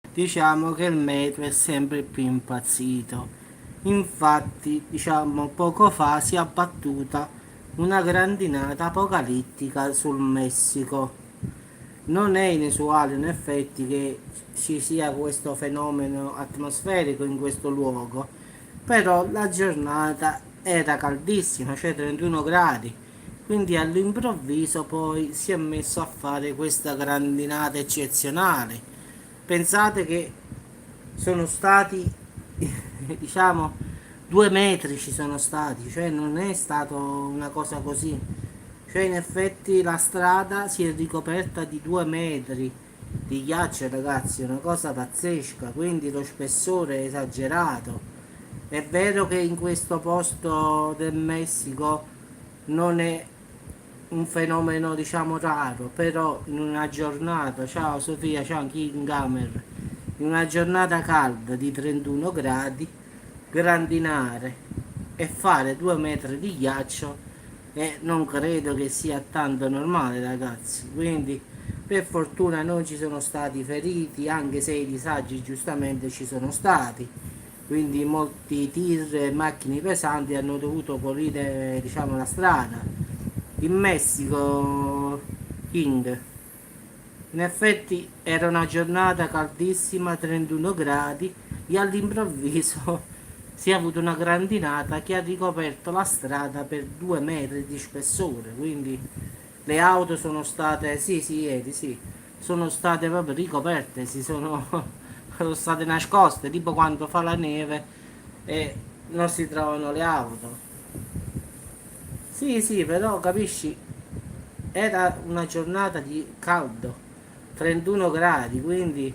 diciamo che il metro è sempre più impazzito. Infatti, diciamo, poco fa si è abbattuta una grandinata apocalittica sul Messico. Non è inusuale in effetti che ci sia questo fenomeno atmosferico in questo luogo, però la giornata era caldissima, cioè 31 gradi, quindi all'improvviso poi si è messo a fare questa grandinata eccezionale. Pensate che sono stati, diciamo, 2 metri ci sono stati, cioè non è stato una cosa così. Cioè in effetti la strada si è ricoperta di 2 metri di ghiaccio, ragazzi, è una cosa pazzesca, quindi lo spessore è esagerato. È vero che in questo posto del Messico non è un fenomeno diciamo raro, però in una giornata, ciao Sofia, ciao King Gamer, in una giornata calda di 31 gradi, grandinare e fare 2 metri di ghiaccio non credo che sia tanto normale, ragazzi. Quindi per fortuna non ci sono stati feriti, anche se i disagi giustamente ci sono stati. Quindi molti tir e macchine pesanti hanno dovuto pulire diciamo la strada. In Messico, King, in effetti era una giornata caldissima, 31 gradi, e all'improvviso si è avuta una grandinata che ha ricoperto la strada per 2 metri di spessore, quindi le auto sono state, sì sì, Edi, sì, sono state proprio ricoperte, sono state nascoste, tipo quando fa la neve e non si trovano le auto. Sì, sì, però capisci, era una giornata di caldo, 31 gradi, quindi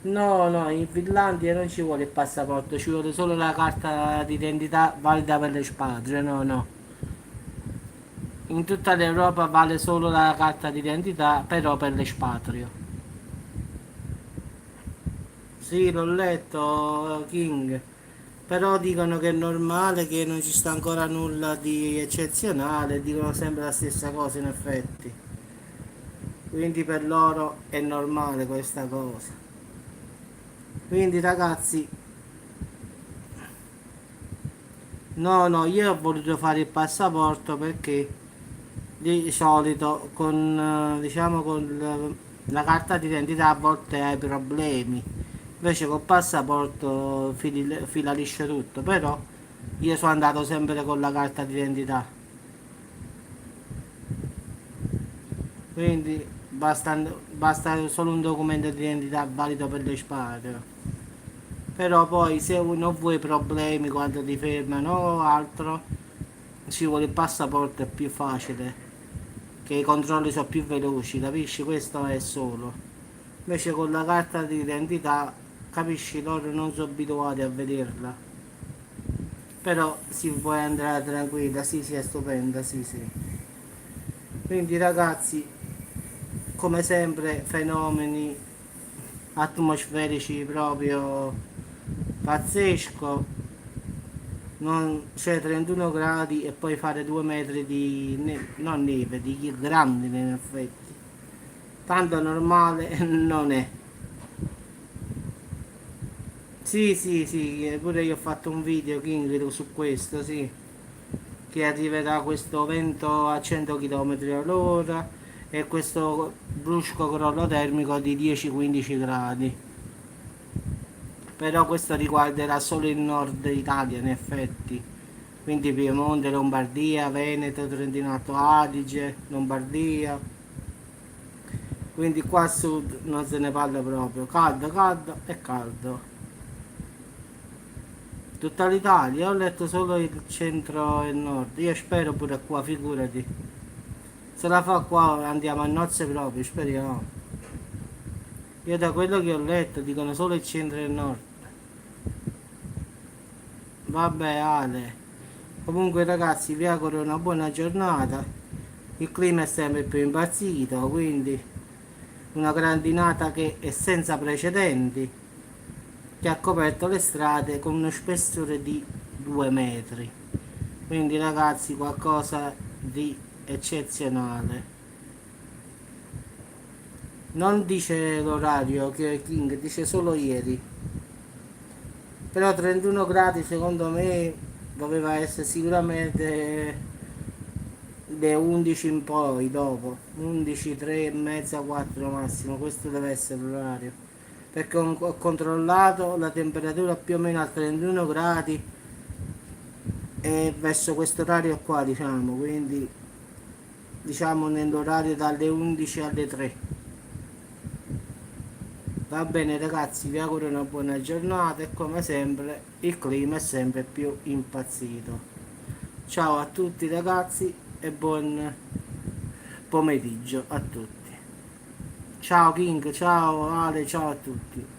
no, no, in Finlandia non ci vuole il passaporto, ci vuole solo la carta d'identità valida per l'espatrio, no, no. In tutta l'Europa vale solo la carta d'identità, però per l'espatrio. Sì, l'ho letto, King. Però dicono che è normale, che non ci sta ancora nulla di eccezionale, dicono sempre la stessa cosa in effetti. Quindi per loro è normale questa cosa. Quindi ragazzi, no, no, io ho voluto fare il passaporto perché di solito con, diciamo, con la carta d'identità a volte hai problemi. Invece col passaporto fila liscio tutto, però io sono andato sempre con la carta d'identità. Quindi basta solo un documento di identità valido per l'espatrio. Però poi se uno vuoi problemi quando ti fermano o altro, ci vuole il passaporto, è più facile, che i controlli sono più veloci, capisci? Questo è solo. Invece con la carta di identità, capisci, loro non sono abituati a vederla. Però si può andare tranquilla, sì, sì, è stupenda, sì, sì. Quindi ragazzi, come sempre, fenomeni atmosferici proprio pazzesco. Non, cioè 31 gradi e poi fare 2 metri di non neve, di grandine in effetti. Tanto normale non è. Sì, sì, sì, pure io ho fatto un video King su questo, sì, che arriverà questo vento a 100 km all'ora e questo brusco crollo termico di 10-15 gradi. Però questo riguarderà solo il nord Italia in effetti, quindi Piemonte, Lombardia, Veneto, Trentino Alto Adige, Lombardia, quindi qua a sud non se ne parla proprio, caldo, caldo e caldo. Tutta l'Italia, ho letto solo il centro e il nord, io spero pure qua, figurati. Se la fa qua andiamo a nozze proprio, speriamo. Io da quello che ho letto dicono solo il centro e il nord. Vabbè Ale, comunque ragazzi vi auguro una buona giornata, il clima è sempre più impazzito, quindi una grandinata che è senza precedenti, che ha coperto le strade con uno spessore di 2 metri. Quindi ragazzi qualcosa di eccezionale. Non dice l'orario che King, dice solo ieri. Però 31 gradi secondo me doveva essere sicuramente le 11 in poi, dopo. 11, 3 e mezza, 4 massimo, questo deve essere l'orario. Perché ho controllato la temperatura più o meno a 31 gradi e verso questo orario qua, diciamo, quindi diciamo nell'orario dalle 11 alle 3. Va bene ragazzi, vi auguro una buona giornata e come sempre il clima è sempre più impazzito. Ciao a tutti ragazzi e buon pomeriggio a tutti. Ciao King, ciao Ale, ciao a tutti.